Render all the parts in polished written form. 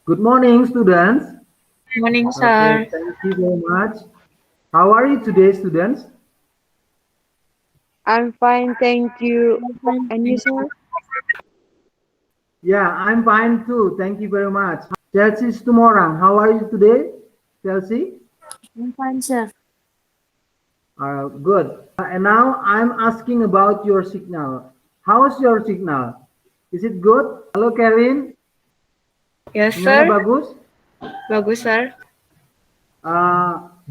Good morning, students. Morning, Okay, sir. thank you very much. How are you today, students? I'm fine, thank you. Fine, And you, thank sir? you. Yeah, I'm fine too. Thank you very much. Chelsea Stumorang, how are you today, Chelsea? I'm fine, sir. Good. And now I'm asking about your signal. How's your signal? Is it good? Hello, Kevin. Yes, Sinyalnya sir. bagus? Bagus, sir.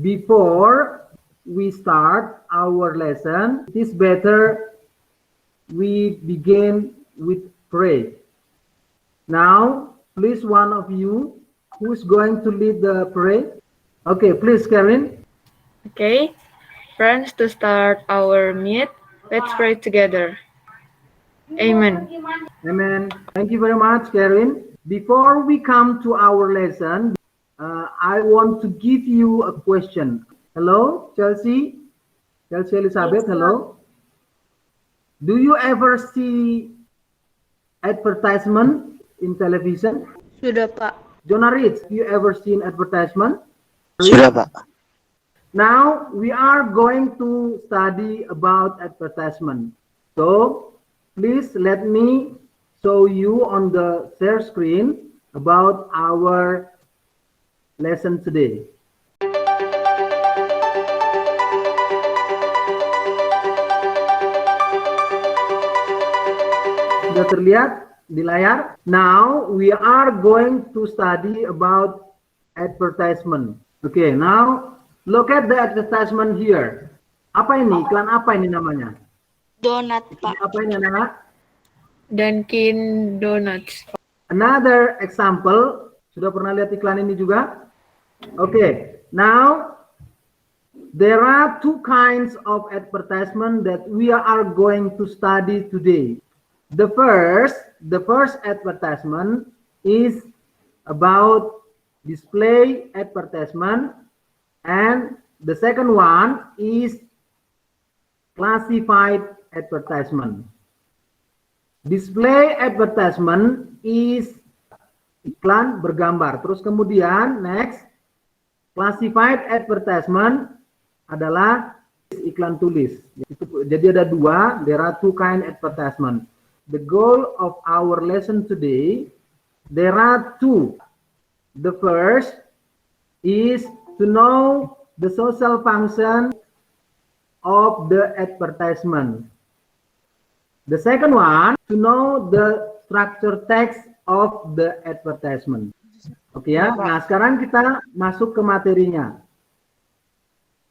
Before we start our lesson, it is better we begin with pray. Now, please, one of you who's going to lead the parade? Okay, please, Karen. Okay. Friends, to start our meet, let's pray together. Amen. Amen. Thank you very much, Karen. Before we come to our lesson, I want to give you a question. Hello, Chelsea. Chelsea Elizabeth, hello. Do you ever see advertisement in television? Sudah, Pak. Jonah Rich, you ever seen advertisement? Sudah, Pak. Now we are going to study about advertisement. So please let me show you on the share screen about our lesson today. Sudah terlihat di layar? Now we are going to study about advertisement. Okay, now look at the advertisement here. Apa ini? Iklan apa ini namanya? Donat, Pak. Apa ini anak-anak? Dunkin Donuts. Another example. Sudah pernah lihat iklan ini juga? Okay, now there are two kinds of advertisement that we are going to study today. The first advertisement is about display advertisement, and the second one is classified advertisement. Display advertisement is iklan bergambar. Terus kemudian next, classified advertisement adalah iklan tulis. Jadi ada dua, there are two kind advertisement. The goal of our lesson today, there are two. The first is to know the social function of the advertisement. The second one, to know the structure text of the advertisement. Oke ya, nah sekarang kita masuk ke materinya.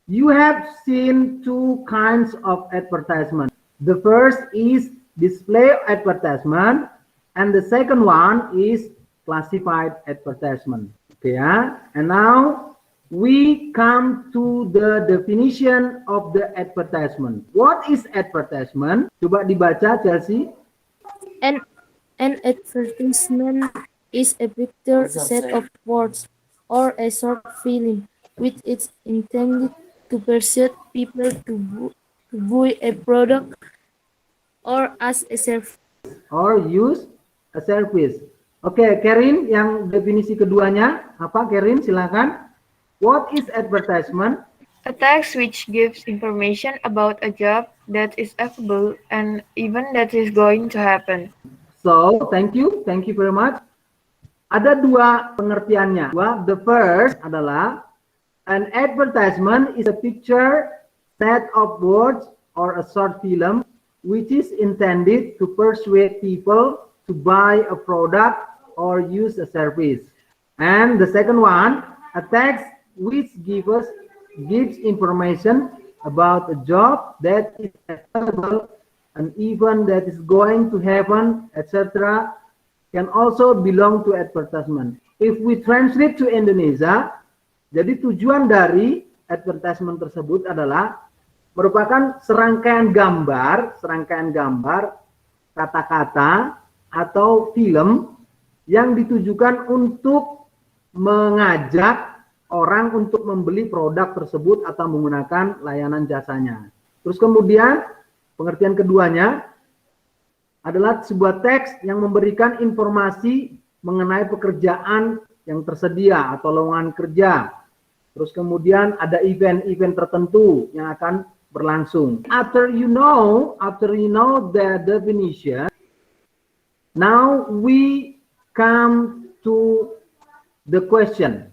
You have seen two kinds of advertisement. The first is display advertisement, and the second one is classified advertisement. Okay, yeah? And now we come to the definition of the advertisement. What is advertisement? Coba dibaca, Chelsea. An advertisement is a picture, set of words, or a short film which is intended to persuade people to buy a product or as a service. Or use a service. Oke, Karin, yang definisi keduanya apa? Karin, silakan. What is advertisement? A text which gives information about a job that is available and even that is going to happen. So, thank you very much. Ada dua pengertiannya. The first adalah an advertisement is a picture, set of words, or a short film which is intended to persuade people to buy a product or use a service. And the second one, a text which gives information about a job that is available, an event that is going to happen, etc., can also belong to advertisement. If we translate to Indonesia, jadi tujuan dari advertisement tersebut adalah merupakan serangkaian gambar, kata-kata, atau film yang ditujukan untuk mengajak orang untuk membeli produk tersebut atau menggunakan layanan jasanya. Terus kemudian pengertian keduanya adalah sebuah teks yang memberikan informasi mengenai pekerjaan yang tersedia atau lowongan kerja. Terus kemudian ada event-event tertentu yang akan berlangsung. After you know the definition, now we come to the question.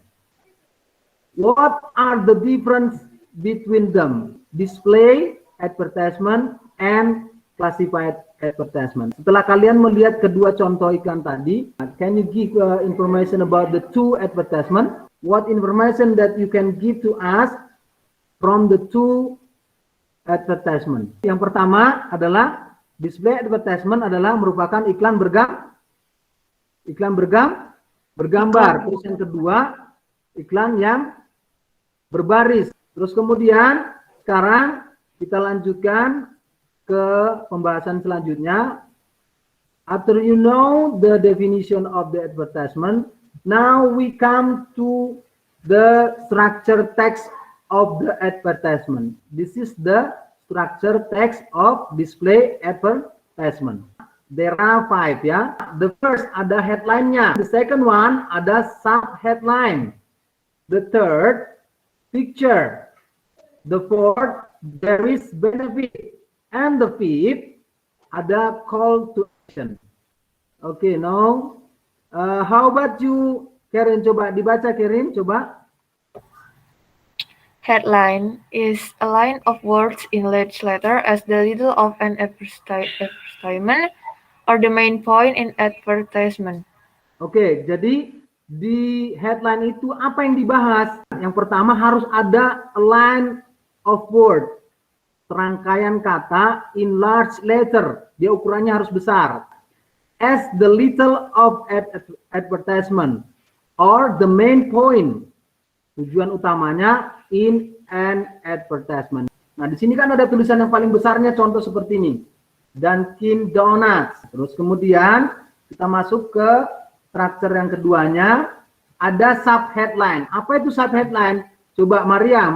What are the difference between them? Display advertisement and classified advertisement. Setelah kalian melihat kedua contoh iklan tadi, can you give information about the two advertisement? What information that you can give to us from the two advertisement? Yang pertama adalah display advertisement adalah merupakan iklan bergambar. Terus yang kedua, iklan yang berbaris. Terus kemudian sekarang kita lanjutkan ke pembahasan selanjutnya. After you know the definition of the advertisement, now we come to the structure text of the advertisement. This is the structure text of display advertisement. There are 5 ya. The first ada headline-nya. The second one ada sub-headline. The third, picture. The fourth, there is benefit. And the fifth, ada call to action. Okay, now how about you, Karen? Coba dibaca, Karen, coba. Headline is a line of words in large letter as the title of an advertisement or the main point in advertisement. Oke, jadi di headline itu apa yang dibahas? Yang pertama harus ada a line of word, serangkaian kata in large letter, dia ukurannya harus besar. As the title of advertisement or the main point, tujuan utamanya in an advertisement. Nah, di sini kan ada tulisan yang paling besarnya, contoh seperti ini, Dunkin Donuts. Terus kemudian kita masuk ke structure yang keduanya, ada sub headline. Apa itu sub headline? Coba Maria,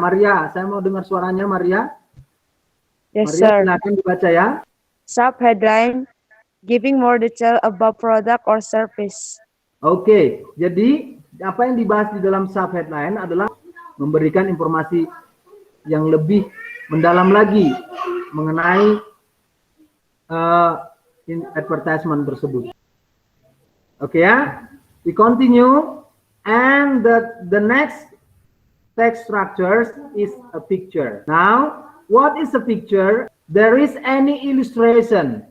saya mau dengar suaranya Maria. Yes, Maria, sir. silakan dibaca ya. Sub-headline, giving more detail about product or service. Oke, jadi apa yang dibahas di dalam sub headline adalah memberikan informasi yang lebih mendalam lagi mengenai advertisement tersebut. Oke ya, we continue, and the next text structures is a picture. Now, what is a picture? There is any illustration.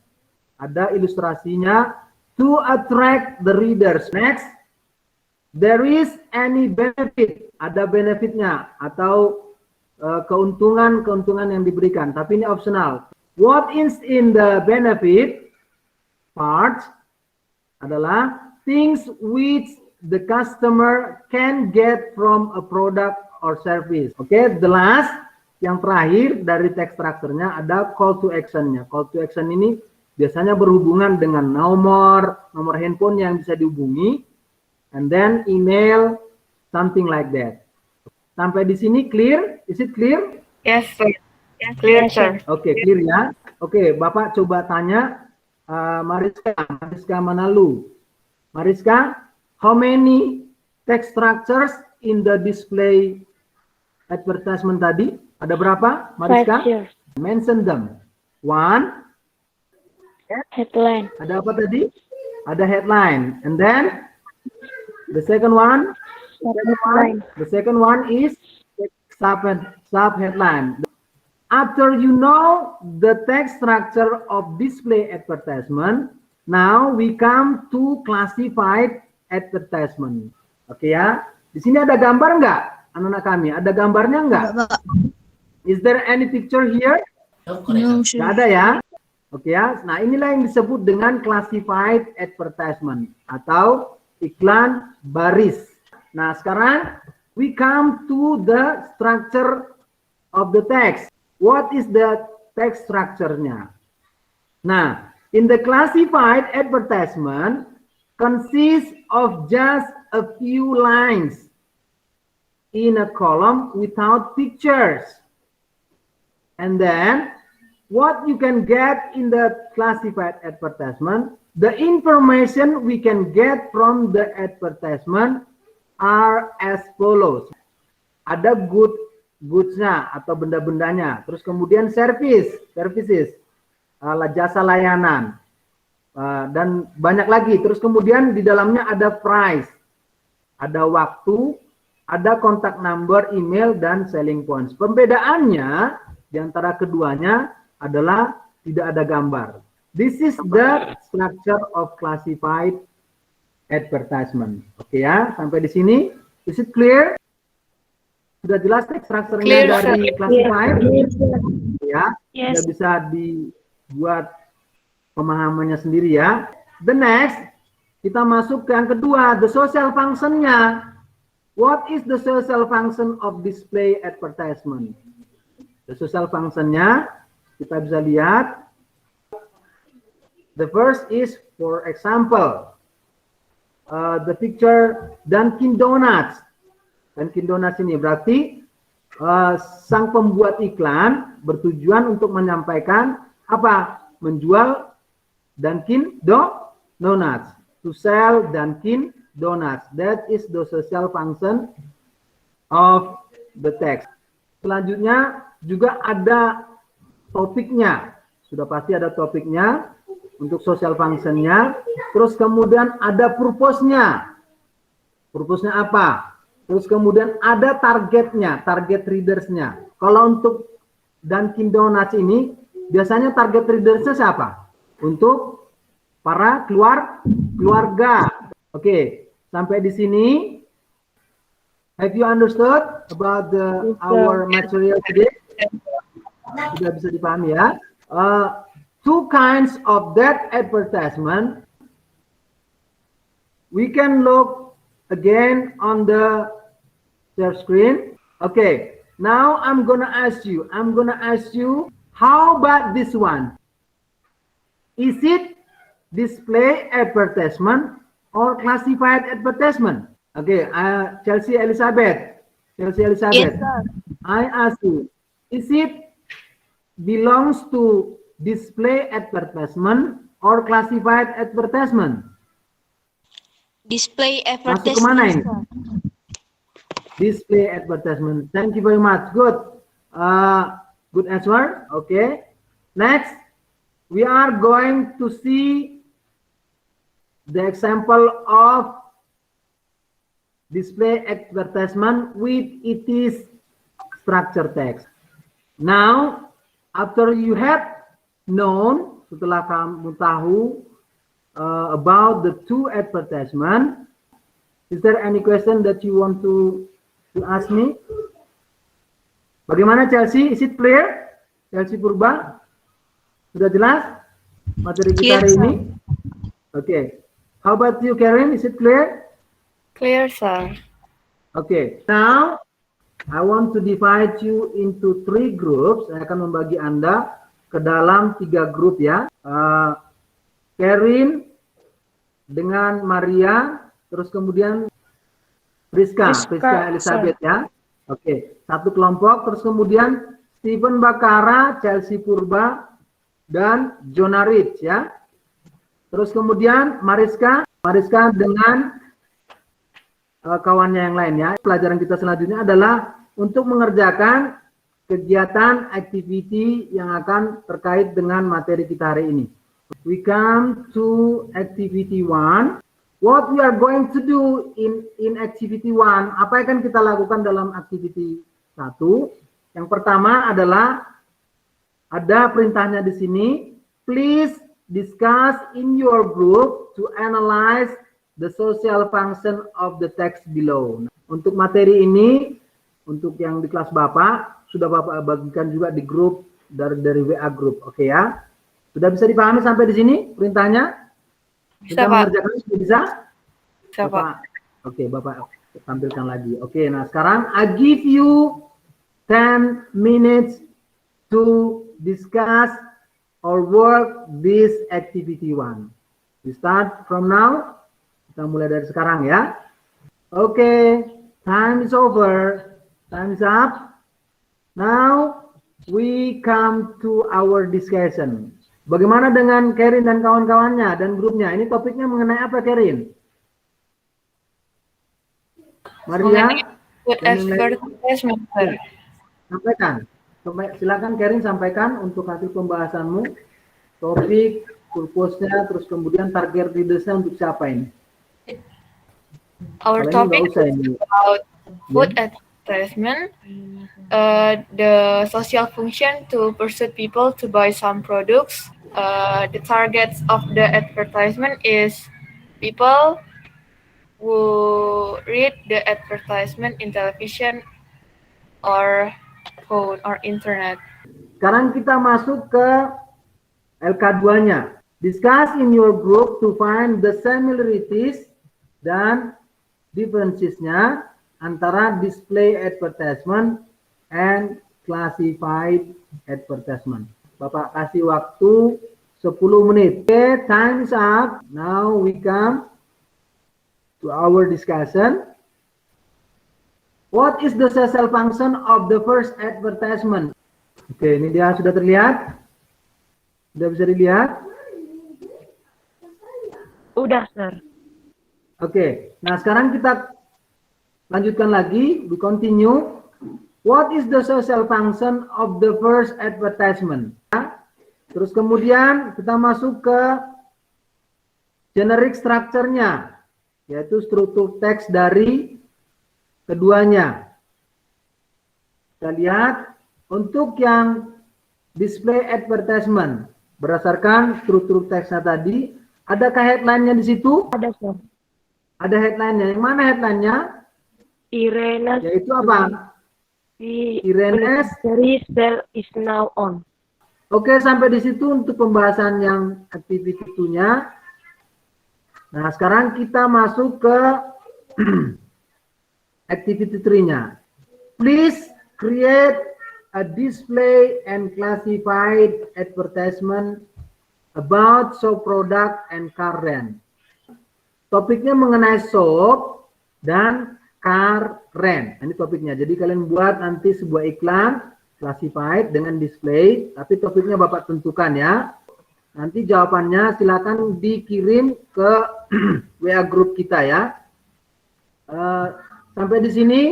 Ada ilustrasinya to attract the readers. Next, there is any benefit. Ada benefitnya atau keuntungan yang diberikan. Tapi ini optional. What is in the benefit part adalah things which the customer can get from a product or service. Oke, the last, yang terakhir dari text structure-nya ada call to action-nya. Call to action ini biasanya berhubungan dengan nomor handphone yang bisa dihubungi, and then email, something like that. Sampai di sini clear? Is it clear? Yes, sir. Clear, sir. Oke, clear ya. Oke, Bapak coba tanya Mariska Manalu. Mariska, how many text structures in the display advertisement tadi? Ada berapa, Mariska? 5 here. Mention them. One. Headline. Ada apa tadi? Ada headline. And then the second one. Headline. The second one is sub headline. After you know the text structure of display advertisement, now we come to classified advertisement. Oke ya. Di sini ada gambar nggak, anak-anak kami? Ada gambarnya nggak? Is there any picture here? No, sir. Nggak ada ya. Oke ya. Nah, inilah yang disebut dengan classified advertisement atau iklan baris. Nah, sekarang we come to the structure of the text. What is the text structure-nya? Nah, in the classified advertisement consists of just a few lines in a column without pictures. And then what you can get in the classified advertisement, the information we can get from the advertisement are as follows. Ada goods-nya atau benda-bendanya. Terus kemudian services, jasa layanan. Dan banyak lagi. Terus kemudian di dalamnya ada price, ada waktu, ada kontak number, email, dan selling points. Pembedaannya di antara keduanya adalah tidak ada gambar. This is the structure of classified advertisement. Oke ya, sampai di sini. Is it clear? Sudah jelas strukturnya Clear, dari sir. classified? Ya, Yes. sudah bisa dibuat pemahamannya sendiri ya. The next, kita masuk ke yang kedua, the social function-nya. What is the social function of display advertisement? The social function-nya, kita bisa lihat. The first is, for example, the picture Dunkin Donuts. Dunkin Donuts ini berarti sang pembuat iklan bertujuan untuk menyampaikan apa? Menjual Dunkin Donuts. To sell Dunkin Donuts. That is the social function of the text. Selanjutnya juga ada topiknya. Sudah pasti ada topiknya untuk social function-nya. Terus kemudian ada purpose-nya. Purpose-nya apa? Terus kemudian ada targetnya, target readers-nya. Kalau untuk Dunkin Donuts ini, biasanya target readers-nya siapa? Untuk para keluarga. Oke, sampai di sini. Have you understood about our material today? Sudah bisa dipahami ya? Two kinds of that advertisement. We can look again on the share screen. Okay, now I'm gonna ask you, how about this one? Is it display advertisement or classified advertisement? Okay, Chelsea Elizabeth. Yes, sir. I ask you, is it belongs to display advertisement or classified advertisement? Display Masuk kemana ini? advertisement. Display advertisement. Thank you very much. Good. Good answer. Okay. Next, we are going to see the example of display advertisement with its structure text. Now, after you have known, setelah kamu tahu about the two advertisement, is there any question that you want to ask me? Bagaimana Chelsea? Is it clear? Chelsea Purba? Sudah jelas materi kita hari ini? Okay. How about you, Karen? Is it clear? Clear, sir. Okay. Now, I want to divide you into 3 groups. Saya akan membagi Anda ke dalam 3 grup ya. Karen dengan Maria, terus kemudian Priska Elizabeth ya. Oke, satu kelompok. Terus kemudian Stephen Bakara, Chelsea Purba, dan Jonah Rich ya. Terus kemudian Mariska dengan kawannya yang lain ya. Pelajaran kita selanjutnya adalah untuk mengerjakan kegiatan activity yang akan terkait dengan materi kita hari ini. We come to activity 1. What we are going to do in activity 1? Apa yang akan kita lakukan dalam activity 1? Yang pertama adalah ada perintahnya di sini. Please discuss in your group to analyze the social function of the text below. Untuk materi ini, untuk yang di kelas Bapak, sudah Bapak bagikan juga di grup dari WA group. Oke ya? Sudah bisa dipahami sampai di sini perintahnya? Bisa, Pak. Mengerjakan sudah bisa? Bisa, Pak. Bapak. Oke, Bapak tampilkan lagi. Oke, nah sekarang I give you 10 minutes to discuss or work this activity 1. We start from now. Kita mulai dari sekarang ya. Oke, time is over. Time is up. Now we come to our discussion. Bagaimana dengan Karen dan kawan-kawannya dan grupnya? Ini topiknya mengenai apa, Karen? Maria, Food dan yang lain. advertisement, sir. Ya, sampaikan. Silakan Karen sampaikan untuk hasil pembahasanmu, topik, purpose-nya, terus kemudian target readers-nya untuk siapa ini? Our Kalau ini nggak topic usah is ini. about food advertisement, the social function to persuade people to buy some products. The targets of the advertisement is people who read the advertisement in television or phone or internet. Sekarang kita masuk ke LK2-nya. Discuss in your group to find the similarities dan differences-nya antara display advertisement and classified advertisement. Bapak kasih waktu 10 menit. Okay, time is up. Now we come to our discussion. What is the social function of the first advertisement? Oke, ini dia sudah terlihat? Sudah bisa dilihat? Udah, sir. Oke, nah sekarang kita lanjutkan lagi, we continue. What is the social function of the first advertisement? Terus kemudian kita masuk ke generic structure-nya, yaitu struktur teks dari keduanya. Kita lihat untuk yang display advertisement berdasarkan struktur teksnya tadi, adakah headline-nya di situ? Ada, sir. Ada headline-nya. Yang mana headline-nya? Irena's Yaitu apa? Irena's Series sale is now on. Oke, sampai di situ untuk pembahasan yang activity 2-nya. Nah, sekarang kita masuk ke activity 3-nya. Please create a display and classified advertisement about soap product and car rent. Topiknya mengenai soap dan car rent. Ini topiknya. Jadi kalian buat nanti sebuah iklan classified dengan display, tapi topiknya Bapak tentukan ya. Nanti jawabannya silakan dikirim ke WA group kita ya. Sampai di sini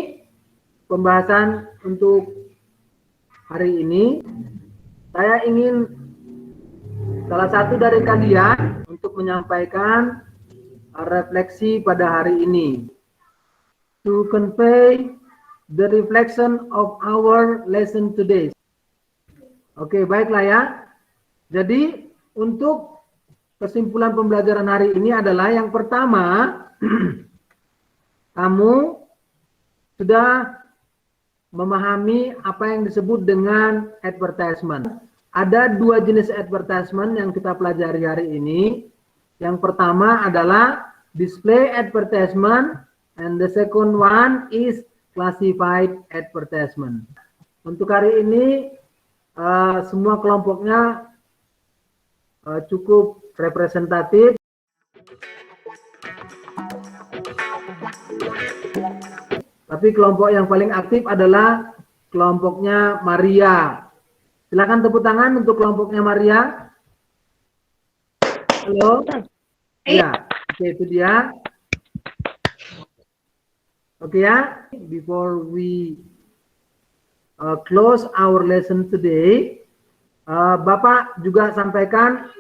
pembahasan untuk hari ini. Saya ingin salah satu dari kalian untuk menyampaikan refleksi pada hari ini. To convey the reflection of our lesson today. Oke, baiklah ya. Jadi untuk kesimpulan pembelajaran hari ini adalah yang pertama, kamu sudah memahami apa yang disebut dengan advertisement. Ada dua jenis advertisement yang kita pelajari hari ini. Yang pertama adalah display advertisement and the second one is classified advertisement. Untuk hari ini semua kelompoknya cukup representatif. Tapi kelompok yang paling aktif adalah kelompoknya Maria. Silakan tepuk tangan untuk kelompoknya Maria. Halo. Ya, oke, itu dia. Oke ya, before we close our lesson today, Bapak juga sampaikan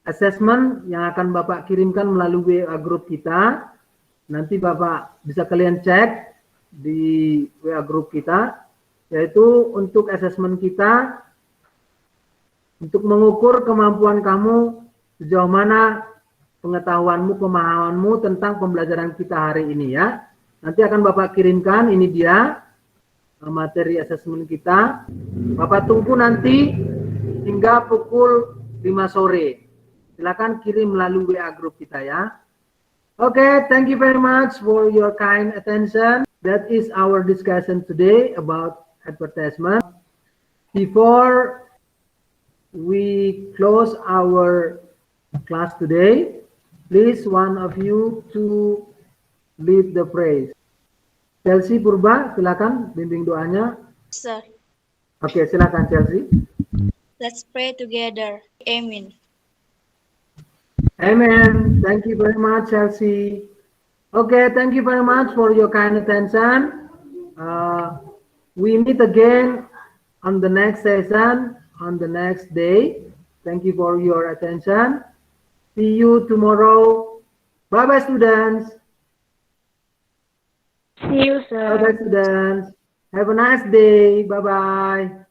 assessment yang akan Bapak kirimkan melalui WA group kita. Nanti Bapak bisa kalian cek di WA group kita, yaitu untuk assessment kita untuk mengukur kemampuan kamu sejauh mana pengetahuanmu, pemahamanmu tentang pembelajaran kita hari ini ya. Nanti akan Bapak kirimkan, ini dia materi asesmen kita. Bapak tunggu nanti hingga pukul 5 sore. Silakan kirim melalui WA group kita ya. Okay, thank you very much for your kind attention. That is our discussion today about advertisement. Before we close our class today, please one of you to lead the praise. Chelsea Purba, silakan bimbing doanya. Sir, Oke, silakan Chelsea. let's pray together. Amen. Amen. Thank you very much, Chelsea. Okay, thank you very much for your kind attention. We meet again on the next session, on the next day. Thank you for your attention. See you tomorrow. Bye-bye, students. See you, sir. Bye-bye, students. Have a nice day. Bye-bye.